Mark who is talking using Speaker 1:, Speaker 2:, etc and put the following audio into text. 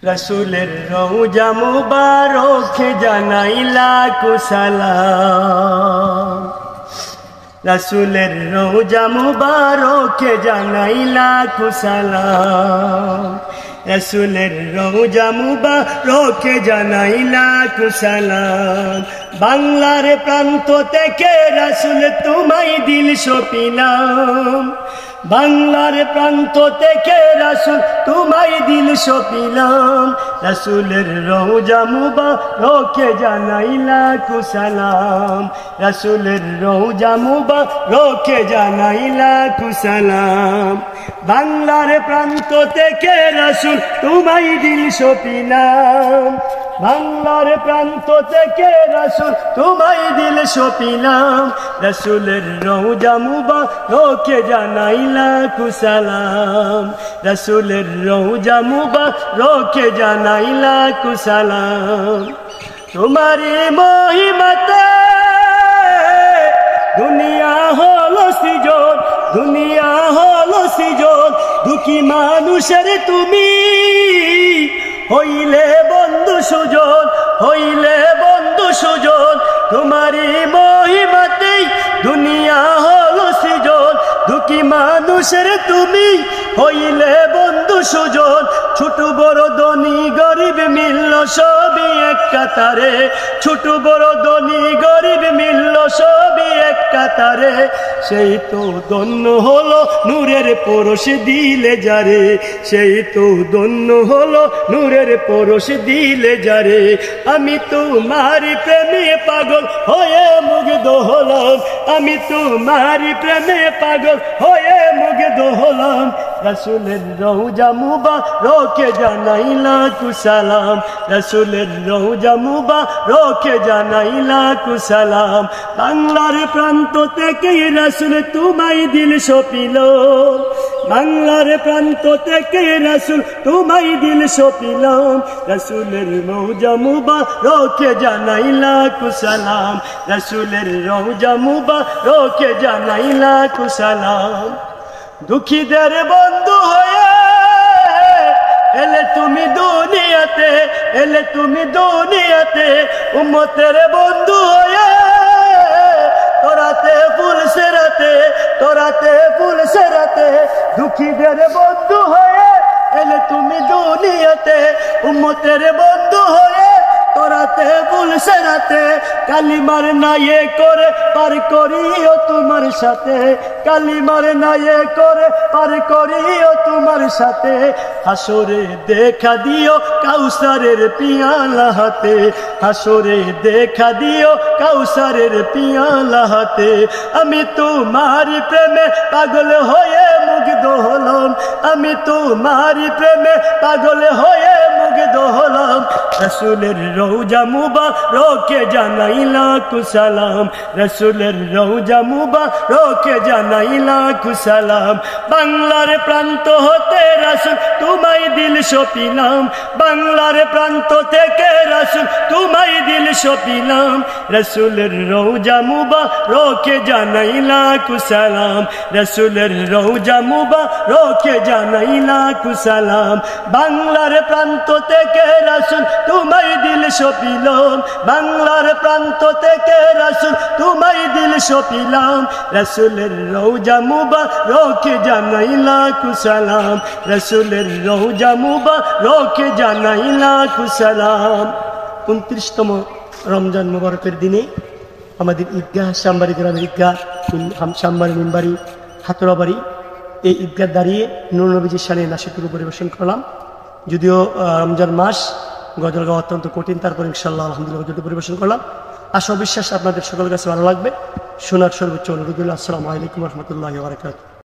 Speaker 1: রসুলের রওজা মুবারকে জানাই লাখো সালাম। রসুলের রওজা মুবারকে জানাই লাখো সালাম। রসুলের রওজা মুবারকে জানাই লাখো সালাম। বাংলার প্রান্ত থেকে রসুল তোমায় দিল সপিলাম। বাংলার প্রান্ত থেকে রসুল তোমায় দিল সপিলাম। রসুলের রওজা মুবারকে জানাই লাখো সালাম। রসুলের রওজা মুবারকে জানাই লাখো সালাম। বাংলার প্রান্ত থেকে রসুল তোমায় দিল সপিলাম। বাংলার প্রান্ত থেকে রসুল তোমায় দিল সপিলাম। রসুলের রওজা মুবারকে জানাই লাখো সালাম। রসুলের রওজা মুবারকে জানাই লাখো সালাম। তোমারি মহিমাতে দুনিয়া হলো সৃজন, দুনিয়া হলো সৃজন। দুঃখী মানুষের তুমি হইলে বন্ধু সুজন, হইলে বন্ধু সুজন। তোমারি মহিমাতেই দুনিয়া হলো সৃজন। দুঃখী মানুষের তুমি হইলে বন্ধু সুজন। ছোট বড় ধনী গরিব মিলল সবই এক কাতারে। ছোট বড় ধনী গরিব মিলল সবই এক কাতারে। সেই তো ধন্য হলো নূরের পরশ দিলে যারে। সেই তো ধন্য হলো নূরের পরশ দিলে যারে। আমি তোমার প্রেমে পাগল হয়ে মুগ্ধ হলাম। আমি তোমার প্রেমে পাগল হয়ে মুগ্ধ হলাম। রসুলের রওজা মুবারকে জানাই লাখো সালাম। রসুলের রওজা মুবারকে জানাই লাখো সালাম। বাংলার প্রান্ত থেকে রসুল তোমায় দিল সপিল। বাংলার প্রান্ত থেকে রসুল তোমায় দিল সপিলাম। রসুলের রওজা মুবারকে জানাই লাখো সালাম। রসুলের রওজা মুবারকে জানাই লাখো সালাম। দুঃখীদের বন্ধু হয়ে এলে তুমি দুনিয়াতে, এলে তুমি দুনিয়াতে। উম্মতের বন্ধু হয়ে তোরাতে ফুল সেরাতে, তোরাতে ফুল সেরাতে। দুঃখীদের বন্ধু হয়ে এলে তুমি দুনিয়াতে। উম্মতের বন্ধু হয়ে তোরাতে ফুল সেরাতে। কালিমার নায়ে করে পার করিও তোমার সাথে। কালিমার নায়ে করে পার করিও তোমার সাথে। হাসরে দেখা দিও কাউসারের পিয়ালা হাতে। হাসরে দেখা দিও কাউসারের পিয়ালা হাতে। আমি তোমার প্রেমে পাগল হয়ে মুগ্ধ হলাম। আমি তোমার প্রেমে পাগল হয়ে মুগ্ধ হলাম। রসুলের রওজা মুবারকে জানাই লাখো সালাম। রসুলের রওজা মুবারকে জানাই লাখো সালাম। বাংলার প্রান্ত হতে রসুল তোমায় দিল সপিলাম। বাংলার প্রান্ত থেকে রসুল তোমায় দিল সপিলাম। রসুলের রওজা মুবারকে জানাই লাখো সালাম। রসুলের রওজা মুবারকে জানাই লাখো সালাম। বাংলার প্রান্ত থেকে রসুল তোমায় দিল সপিলাম। বাংলার প্রান্ত থেকে রসুল তোমায় দিল সপিলাম। রসুলের রওজা মুবারকে জানাই লাখো সালাম। রসুলের রওজা মুবারকে জানাই লাখো সালাম। 29তম রমজান মুবারকের দিনে আমাদের ঈদগাহ শ্যামবাড়ি গ্রামের ঈদগাহ শ্যামবাড়ি মিনবাড়ি হাতুড়াবাড়ি এই ঈদগাহ দাঁড়িয়ে নূর নবীজির শানে নাশিদুল পরিবেশন করলাম। যদিও রমজান মাস গজল গাওয়া অত্যন্ত কঠিন, তারপর ইনশাআল্লাহ আলহামদুলিল্লাহ গজলটি পরিবেশন করলাম। আশা বিশ্বাস আপনাদের সকলের কাছে ভালো লাগবে। শোনার সর্বোচ্চ অনুরোধ। আসসালামু আলাইকুম ওয়া রাহমাতুল্লাহি ওয়া বারাকাতুহু।